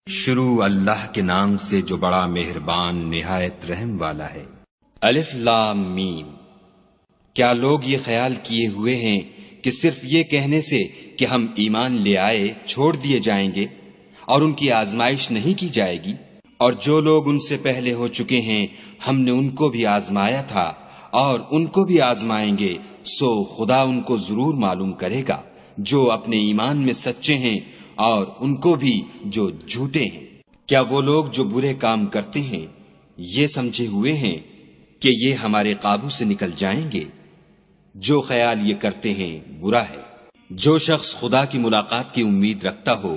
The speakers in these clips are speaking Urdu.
شروع اللہ کے نام سے جو بڑا مہربان نہایت رحم والا ہے۔ الف لام میم۔ کیا لوگ یہ خیال کیے ہوئے ہیں کہ صرف یہ کہنے سے کہ ہم ایمان لے آئے چھوڑ دیے جائیں گے اور ان کی آزمائش نہیں کی جائے گی؟ اور جو لوگ ان سے پہلے ہو چکے ہیں ہم نے ان کو بھی آزمایا تھا اور ان کو بھی آزمائیں گے، سو خدا ان کو ضرور معلوم کرے گا جو اپنے ایمان میں سچے ہیں اور ان کو بھی جو جھوٹے ہیں۔ کیا وہ لوگ جو برے کام کرتے ہیں یہ سمجھے ہوئے ہیں کہ یہ ہمارے قابو سے نکل جائیں گے؟ جو خیال یہ کرتے ہیں برا ہے۔ جو شخص خدا کی ملاقات کی امید رکھتا ہو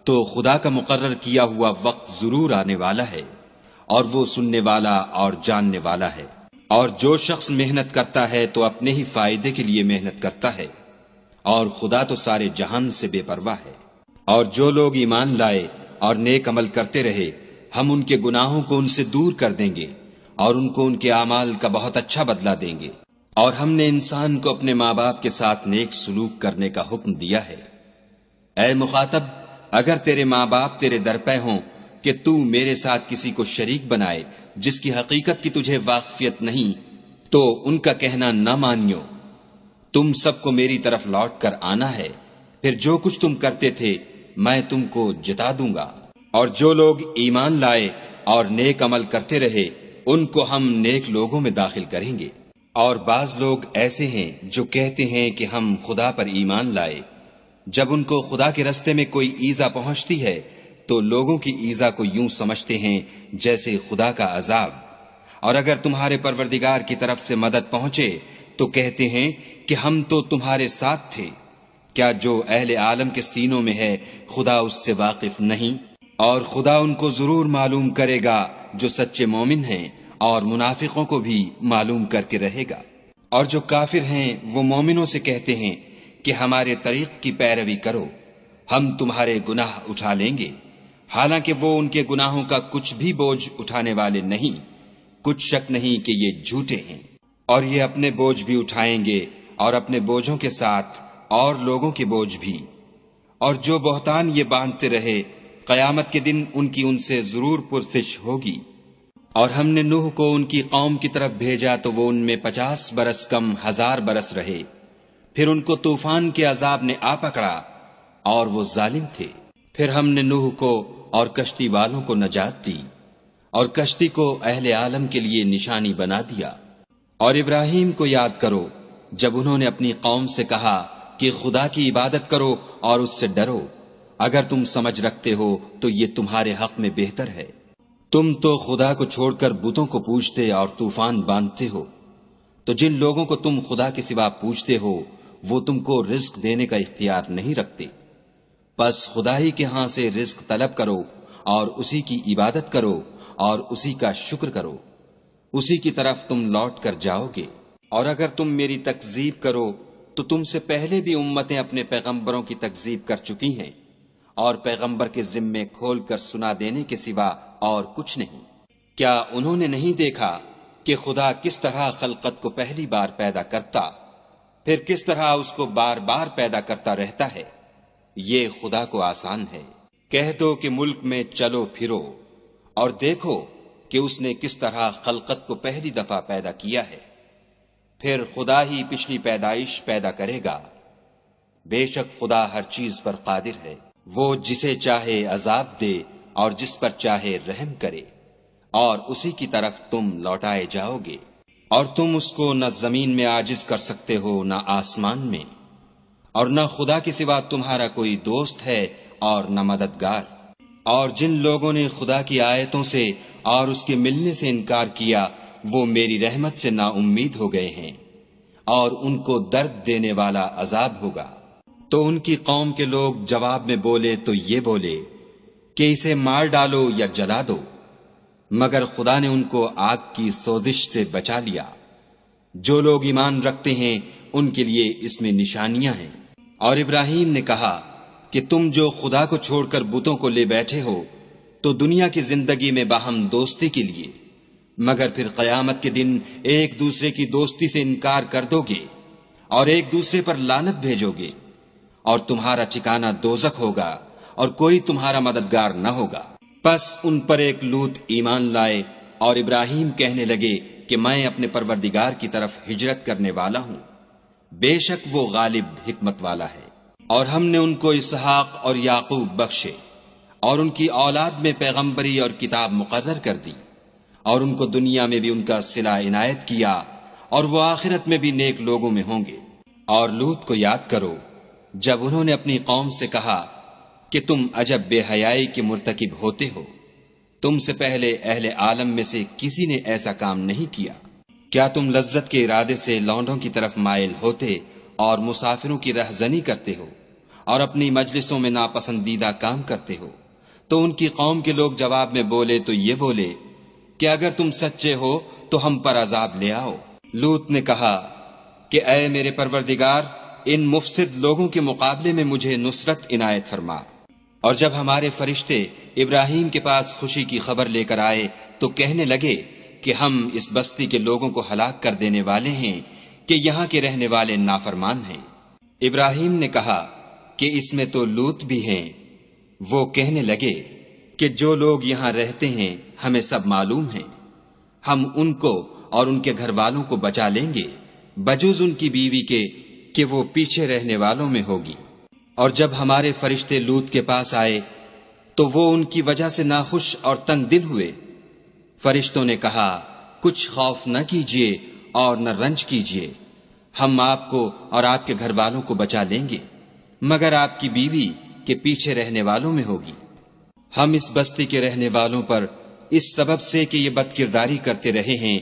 تو خدا کا مقرر کیا ہوا وقت ضرور آنے والا ہے اور وہ سننے والا اور جاننے والا ہے۔ اور جو شخص محنت کرتا ہے تو اپنے ہی فائدے کے لیے محنت کرتا ہے، اور خدا تو سارے جہان سے بے پرواہ ہے۔ اور جو لوگ ایمان لائے اور نیک عمل کرتے رہے ہم ان کے گناہوں کو ان سے دور کر دیں گے اور ان کو ان کے اعمال کا بہت اچھا بدلہ دیں گے۔ اور ہم نے انسان کو اپنے ماں باپ کے ساتھ نیک سلوک کرنے کا حکم دیا ہے۔ اے مخاطب، اگر تیرے ماں باپ تیرے در پہ ہوں کہ تو میرے ساتھ کسی کو شریک بنائے جس کی حقیقت کی تجھے واقفیت نہیں، تو ان کا کہنا نہ مانیو۔ تم سب کو میری طرف لوٹ کر آنا ہے، پھر جو کچھ تم کرتے تھے میں تم کو جتا دوں گا۔ اور جو لوگ ایمان لائے اور نیک عمل کرتے رہے ان کو ہم نیک لوگوں میں داخل کریں گے۔ اور بعض لوگ ایسے ہیں جو کہتے ہیں کہ ہم خدا پر ایمان لائے، جب ان کو خدا کے رستے میں کوئی ایذا پہنچتی ہے تو لوگوں کی ایذا کو یوں سمجھتے ہیں جیسے خدا کا عذاب۔ اور اگر تمہارے پروردگار کی طرف سے مدد پہنچے تو کہتے ہیں کہ ہم تو تمہارے ساتھ تھے۔ کیا جو اہل عالم کے سینوں میں ہے خدا اس سے واقف نہیں؟ اور خدا ان کو ضرور معلوم کرے گا جو سچے مومن ہیں، اور منافقوں کو بھی معلوم کر کے رہے گا۔ اور جو کافر ہیں وہ مومنوں سے کہتے ہیں کہ ہمارے طریق کی پیروی کرو، ہم تمہارے گناہ اٹھا لیں گے، حالانکہ وہ ان کے گناہوں کا کچھ بھی بوجھ اٹھانے والے نہیں۔ کچھ شک نہیں کہ یہ جھوٹے ہیں۔ اور یہ اپنے بوجھ بھی اٹھائیں گے اور اپنے بوجھوں کے ساتھ اور لوگوں کے بوجھ بھی۔ اور جو بہتان یہ باندھتے رہے قیامت کے دن ان کی ان سے ضرور پرسش ہوگی۔ اور ہم نے نوح کو ان کی قوم کی طرف بھیجا تو وہ ان میں 50 برس کم 1000 برس رہے، پھر ان کو طوفان کے عذاب نے آ پکڑا اور وہ ظالم تھے۔ پھر ہم نے نوح کو اور کشتی والوں کو نجات دی اور کشتی کو اہل عالم کے لیے نشانی بنا دیا۔ اور ابراہیم کو یاد کرو جب انہوں نے اپنی قوم سے کہا کہ خدا کی عبادت کرو اور اس سے ڈرو، اگر تم سمجھ رکھتے ہو تو یہ تمہارے حق میں بہتر ہے۔ تم تو خدا کو چھوڑ کر بتوں کو پوجتے اور طوفان باندھتے ہو، تو جن لوگوں کو تم خدا کے سوا پوجتے ہو وہ تم کو رزق دینے کا اختیار نہیں رکھتے۔ بس خدا ہی کے ہاں سے رزق طلب کرو اور اسی کی عبادت کرو اور اسی کا شکر کرو، اسی کی طرف تم لوٹ کر جاؤ گے۔ اور اگر تم میری تکذیب کرو تو تم سے پہلے بھی امتیں اپنے پیغمبروں کی تکذیب کر چکی ہیں، اور پیغمبر کے ذمے کھول کر سنا دینے کے سوا اور کچھ نہیں۔ کیا انہوں نے نہیں دیکھا کہ خدا کس طرح خلقت کو پہلی بار پیدا کرتا، پھر کس طرح اس کو بار بار پیدا کرتا رہتا ہے؟ یہ خدا کو آسان ہے۔ کہہ دو کہ ملک میں چلو پھرو اور دیکھو کہ اس نے کس طرح خلقت کو پہلی دفعہ پیدا کیا ہے، پھر خدا ہی پچھلی پیدائش پیدا کرے گا۔ بے شک خدا ہر چیز پر قادر ہے۔ وہ جسے چاہے عذاب دے اور جس پر چاہے رحم کرے، اور اسی کی طرف تم لوٹائے جاؤ گے۔ اور تم اس کو نہ زمین میں عاجز کر سکتے ہو نہ آسمان میں، اور نہ خدا کے سوا تمہارا کوئی دوست ہے اور نہ مددگار۔ اور جن لوگوں نے خدا کی آیتوں سے اور اس کے ملنے سے انکار کیا وہ میری رحمت سے نا امید ہو گئے ہیں، اور ان کو درد دینے والا عذاب ہوگا۔ تو ان کی قوم کے لوگ جواب میں بولے تو یہ بولے کہ اسے مار ڈالو یا جلا دو، مگر خدا نے ان کو آگ کی سوزش سے بچا لیا۔ جو لوگ ایمان رکھتے ہیں ان کے لیے اس میں نشانیاں ہیں۔ اور ابراہیم نے کہا کہ تم جو خدا کو چھوڑ کر بتوں کو لے بیٹھے ہو تو دنیا کی زندگی میں باہم دوستی کے لیے، مگر پھر قیامت کے دن ایک دوسرے کی دوستی سے انکار کر دو گے اور ایک دوسرے پر لعنت بھیجو گے، اور تمہارا ٹھکانہ دوزخ ہوگا اور کوئی تمہارا مددگار نہ ہوگا۔ پس ان پر ایک لوط ایمان لائے اور ابراہیم کہنے لگے کہ میں اپنے پروردگار کی طرف ہجرت کرنے والا ہوں، بے شک وہ غالب حکمت والا ہے۔ اور ہم نے ان کو اسحاق اور یعقوب بخشے اور ان کی اولاد میں پیغمبری اور کتاب مقرر کر دی، اور ان کو دنیا میں بھی ان کا صلہ عنایت کیا، اور وہ آخرت میں بھی نیک لوگوں میں ہوں گے۔ اور لوط کو یاد کرو جب انہوں نے اپنی قوم سے کہا کہ تم عجب بے حیائی کے مرتکب ہوتے ہو، تم سے پہلے اہل عالم میں سے کسی نے ایسا کام نہیں کیا۔ کیا تم لذت کے ارادے سے لونڈوں کی طرف مائل ہوتے اور مسافروں کی رہزنی کرتے ہو اور اپنی مجلسوں میں ناپسندیدہ کام کرتے ہو؟ تو ان کی قوم کے لوگ جواب میں بولے تو یہ بولے کہ اگر تم سچے ہو تو ہم پر عذاب لے آؤ۔ لوط نے کہا کہ اے میرے پروردگار، ان مفسد لوگوں کے مقابلے میں مجھے نصرت عنایت فرما۔ اور جب ہمارے فرشتے ابراہیم کے پاس خوشی کی خبر لے کر آئے تو کہنے لگے کہ ہم اس بستی کے لوگوں کو ہلاک کر دینے والے ہیں کہ یہاں کے رہنے والے نافرمان ہیں۔ ابراہیم نے کہا کہ اس میں تو لوط بھی ہیں۔ وہ کہنے لگے کہ جو لوگ یہاں رہتے ہیں ہمیں سب معلوم ہیں، ہم ان کو اور ان کے گھر والوں کو بچا لیں گے بجز ان کی بیوی کے کہ وہ پیچھے رہنے والوں میں ہوگی۔ اور جب ہمارے فرشتے لوط کے پاس آئے تو وہ ان کی وجہ سے ناخوش اور تنگ دل ہوئے۔ فرشتوں نے کہا کچھ خوف نہ کیجیے اور نہ رنج کیجیے، ہم آپ کو اور آپ کے گھر والوں کو بچا لیں گے، مگر آپ کی بیوی کے پیچھے رہنے والوں میں ہوگی۔ ہم اس بستی کے رہنے والوں پر اس سبب سے کہ یہ بد کرداری کرتے رہے ہیں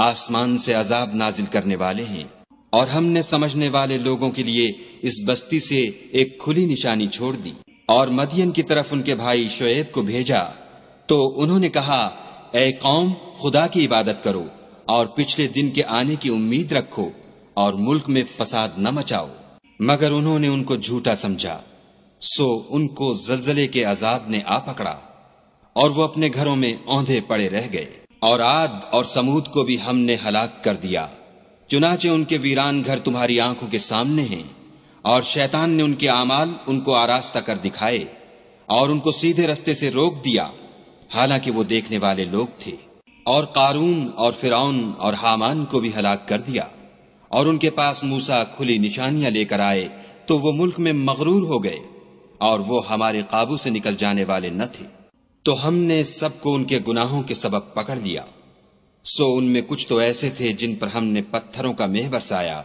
آسمان سے عذاب نازل کرنے والے ہیں، اور ہم نے سمجھنے والے لوگوں کے لیے اس بستی سے ایک کھلی نشانی چھوڑ دی۔ اور مدین کی طرف ان کے بھائی شعیب کو بھیجا تو انہوں نے کہا اے قوم، خدا کی عبادت کرو اور پچھلے دن کے آنے کی امید رکھو اور ملک میں فساد نہ مچاؤ، مگر انہوں نے ان کو جھوٹا سمجھا، سو ان کو زلزلے کے عذاب نے آ پکڑا اور وہ اپنے گھروں میں اوندھے پڑے رہ گئے۔ اور عاد اور سمود کو بھی ہم نے ہلاک کر دیا، چنانچہ ان کے ویران گھر تمہاری آنکھوں کے سامنے ہیں، اور شیطان نے ان کے اعمال ان کو آراستہ کر دکھائے اور ان کو سیدھے رستے سے روک دیا، حالانکہ وہ دیکھنے والے لوگ تھے۔ اور قارون اور فرعون اور حامان کو بھی ہلاک کر دیا، اور ان کے پاس موسیٰ کھلی نشانیاں لے کر آئے تو وہ ملک میں مغرور ہو گئے اور وہ ہمارے قابو سے نکل جانے والے نہ تھے۔ تو ہم نے سب کو ان کے گناہوں کے سبب پکڑ لیا، سو ان میں کچھ تو ایسے تھے جن پر ہم نے پتھروں کا مہ برسایا،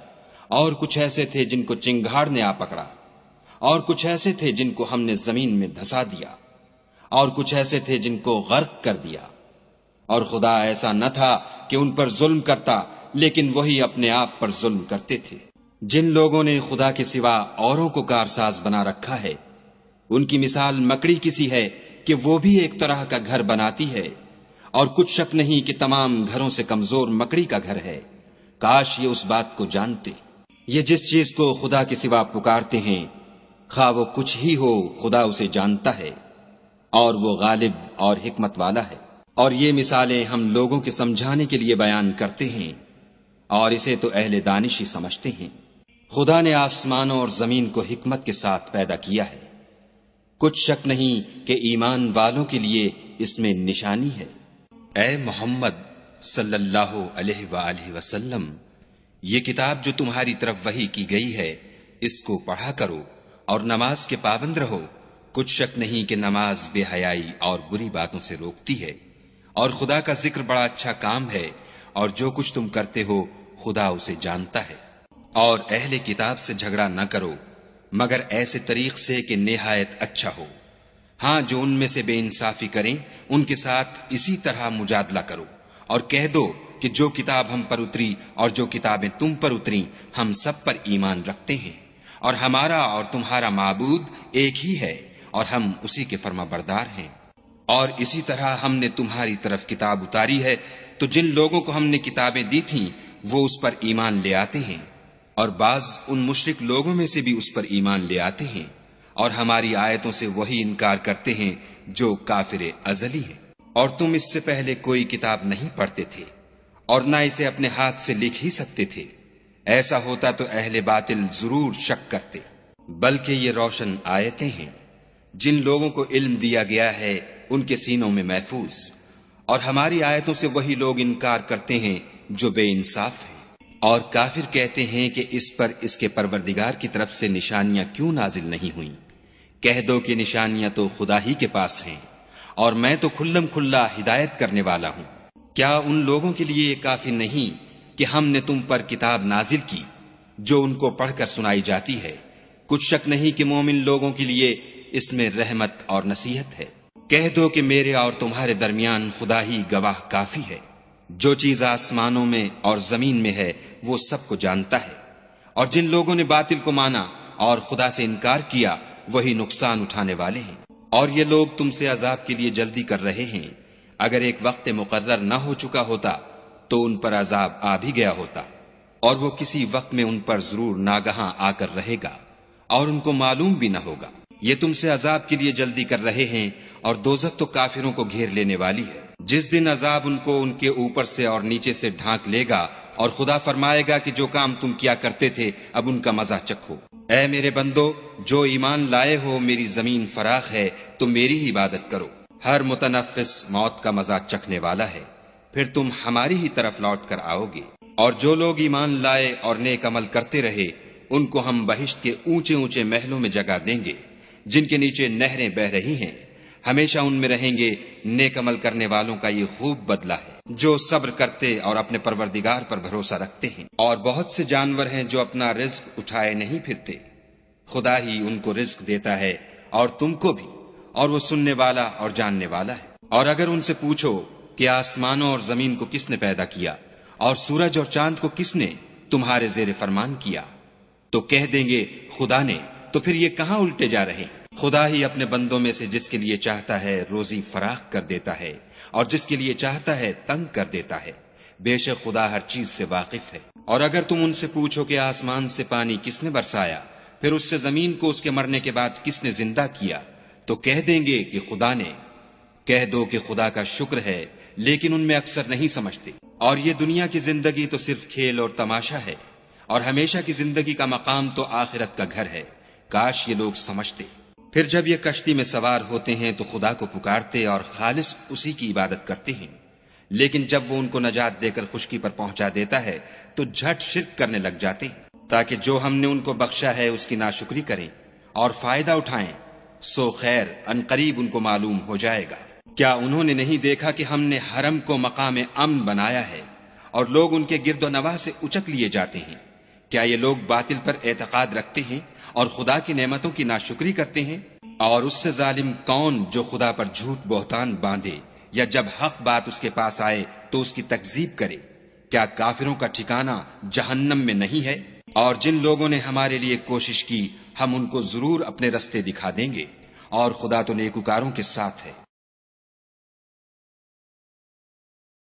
اور کچھ ایسے تھے جن کو چنگھاڑ نے آ پکڑا، اور کچھ ایسے تھے جن کو ہم نے زمین میں دھسا دیا، اور کچھ ایسے تھے جن کو غرق کر دیا۔ اور خدا ایسا نہ تھا کہ ان پر ظلم کرتا، لیکن وہی اپنے آپ پر ظلم کرتے تھے۔ جن لوگوں نے خدا کے سوا اوروں کو کارساز بنا رکھا ہے، ان کی مثال مکڑی کسی ہے کہ وہ بھی ایک طرح کا گھر بناتی ہے، اور کچھ شک نہیں کہ تمام گھروں سے کمزور مکڑی کا گھر ہے۔ کاش یہ اس بات کو جانتے۔ یہ جس چیز کو خدا کے سوا پکارتے ہیں، خواہ وہ کچھ ہی ہو، خدا اسے جانتا ہے، اور وہ غالب اور حکمت والا ہے۔ اور یہ مثالیں ہم لوگوں کے سمجھانے کے لیے بیان کرتے ہیں، اور اسے تو اہل دانش ہی سمجھتے ہیں۔ خدا نے آسمانوں اور زمین کو حکمت کے ساتھ پیدا کیا ہے، کچھ شک نہیں کہ ایمان والوں کے لیے اس میں نشانی ہے۔ اے محمد صلی اللہ علیہ وآلہ وسلم، یہ کتاب جو تمہاری طرف وحی کی گئی ہے، اس کو پڑھا کرو اور نماز کے پابند رہو۔ کچھ شک نہیں کہ نماز بے حیائی اور بری باتوں سے روکتی ہے، اور خدا کا ذکر بڑا اچھا کام ہے، اور جو کچھ تم کرتے ہو خدا اسے جانتا ہے۔ اور اہل کتاب سے جھگڑا نہ کرو مگر ایسے طریق سے کہ نہایت اچھا ہو۔ ہاں، جو ان میں سے بے انصافی کریں ان کے ساتھ اسی طرح مجادلہ کرو، اور کہہ دو کہ جو کتاب ہم پر اتری اور جو کتابیں تم پر اتری ہم سب پر ایمان رکھتے ہیں، اور ہمارا اور تمہارا معبود ایک ہی ہے، اور ہم اسی کے فرما بردار ہیں۔ اور اسی طرح ہم نے تمہاری طرف کتاب اتاری ہے، تو جن لوگوں کو ہم نے کتابیں دی تھیں وہ اس پر ایمان لے آتے ہیں، اور بعض ان مشرک لوگوں میں سے بھی اس پر ایمان لے آتے ہیں، اور ہماری آیتوں سے وہی انکار کرتے ہیں جو کافر ازلی ہیں۔ اور تم اس سے پہلے کوئی کتاب نہیں پڑھتے تھے، اور نہ اسے اپنے ہاتھ سے لکھ ہی سکتے تھے، ایسا ہوتا تو اہل باطل ضرور شک کرتے، بلکہ یہ روشن آیتیں ہیں جن لوگوں کو علم دیا گیا ہے ان کے سینوں میں محفوظ، اور ہماری آیتوں سے وہی لوگ انکار کرتے ہیں جو بے انصاف ہیں۔ اور کافر کہتے ہیں کہ اس پر اس کے پروردگار کی طرف سے نشانیاں کیوں نازل نہیں ہوئیں؟ کہہ دو کہ نشانیاں تو خدا ہی کے پاس ہیں، اور میں تو کھلم کھلا ہدایت کرنے والا ہوں۔ کیا ان لوگوں کے لیے یہ کافی نہیں کہ ہم نے تم پر کتاب نازل کی جو ان کو پڑھ کر سنائی جاتی ہے؟ کچھ شک نہیں کہ مومن لوگوں کے لیے اس میں رحمت اور نصیحت ہے۔ کہہ دو کہ میرے اور تمہارے درمیان خدا ہی گواہ کافی ہے، جو چیز آسمانوں میں اور زمین میں ہے وہ سب کو جانتا ہے۔ اور جن لوگوں نے باطل کو مانا اور خدا سے انکار کیا وہی نقصان اٹھانے والے ہیں۔ اور یہ لوگ تم سے عذاب کے لیے جلدی کر رہے ہیں، اگر ایک وقت مقرر نہ ہو چکا ہوتا تو ان پر عذاب آ بھی گیا ہوتا، اور وہ کسی وقت میں ان پر ضرور ناگہاں آ کر رہے گا، اور ان کو معلوم بھی نہ ہوگا۔ یہ تم سے عذاب کے لیے جلدی کر رہے ہیں، اور دوزخ تو کافروں کو گھیر لینے والی ہے۔ جس دن عذاب ان کو ان کے اوپر سے اور نیچے سے ڈھانک لے گا، اور خدا فرمائے گا کہ جو کام تم کیا کرتے تھے اب ان کا مزہ چکھو۔ اے میرے بندو، جو ایمان لائے ہو، میری زمین فراخ ہے، تم میری ہی عبادت کرو۔ ہر متنفس موت کا مزہ چکھنے والا ہے، پھر تم ہماری ہی طرف لوٹ کر آؤ گے۔ اور جو لوگ ایمان لائے اور نیک عمل کرتے رہے ان کو ہم بہشت کے اونچے اونچے محلوں میں جگہ دیں گے، جن کے نیچے نہریں بہہ رہی ہیں، ہمیشہ ان میں رہیں گے۔ نیک عمل کرنے والوں کا یہ خوب بدلہ ہے، جو صبر کرتے اور اپنے پروردگار پر بھروسہ رکھتے ہیں۔ اور بہت سے جانور ہیں جو اپنا رزق اٹھائے نہیں پھرتے، خدا ہی ان کو رزق دیتا ہے اور تم کو بھی، اور وہ سننے والا اور جاننے والا ہے۔ اور اگر ان سے پوچھو کہ آسمانوں اور زمین کو کس نے پیدا کیا اور سورج اور چاند کو کس نے تمہارے زیر فرمان کیا، تو کہہ دیں گے خدا نے۔ تو پھر یہ کہاں الٹے جا رہے ہیں؟ خدا ہی اپنے بندوں میں سے جس کے لیے چاہتا ہے روزی فراخ کر دیتا ہے، اور جس کے لیے چاہتا ہے تنگ کر دیتا ہے۔ بے شک خدا ہر چیز سے واقف ہے۔ اور اگر تم ان سے پوچھو کہ آسمان سے پانی کس نے برسایا، پھر اس سے زمین کو اس کے مرنے کے بعد کس نے زندہ کیا، تو کہہ دیں گے کہ خدا نے۔ کہہ دو کہ خدا کا شکر ہے، لیکن ان میں اکثر نہیں سمجھتے۔ اور یہ دنیا کی زندگی تو صرف کھیل اور تماشا ہے، اور ہمیشہ کی زندگی کا مقام تو آخرت کا گھر ہے۔ کاش یہ لوگ سمجھتے۔ پھر جب یہ کشتی میں سوار ہوتے ہیں تو خدا کو پکارتے اور خالص اسی کی عبادت کرتے ہیں، لیکن جب وہ ان کو نجات دے کر خشکی پر پہنچا دیتا ہے تو جھٹ شرک کرنے لگ جاتے ہیں، تاکہ جو ہم نے ان کو بخشا ہے اس کی ناشکری کریں اور فائدہ اٹھائیں۔ سو خیر ان قریب ان کو معلوم ہو جائے گا۔ کیا انہوں نے نہیں دیکھا کہ ہم نے حرم کو مقام امن بنایا ہے اور لوگ ان کے گرد و نواح سے اچک لیے جاتے ہیں؟ کیا یہ لوگ باطل پر اعتقاد رکھتے ہیں اور خدا کی نعمتوں کی ناشکری کرتے ہیں؟ اور اس سے ظالم کون جو خدا پر جھوٹ بہتان باندھے، یا جب حق بات اس کے پاس آئے تو اس کی تکذیب کرے؟ کیا کافروں کا ٹھکانہ جہنم میں نہیں ہے؟ اور جن لوگوں نے ہمارے لیے کوشش کی ہم ان کو ضرور اپنے رستے دکھا دیں گے، اور خدا تو نیکوکاروں کے ساتھ ہے۔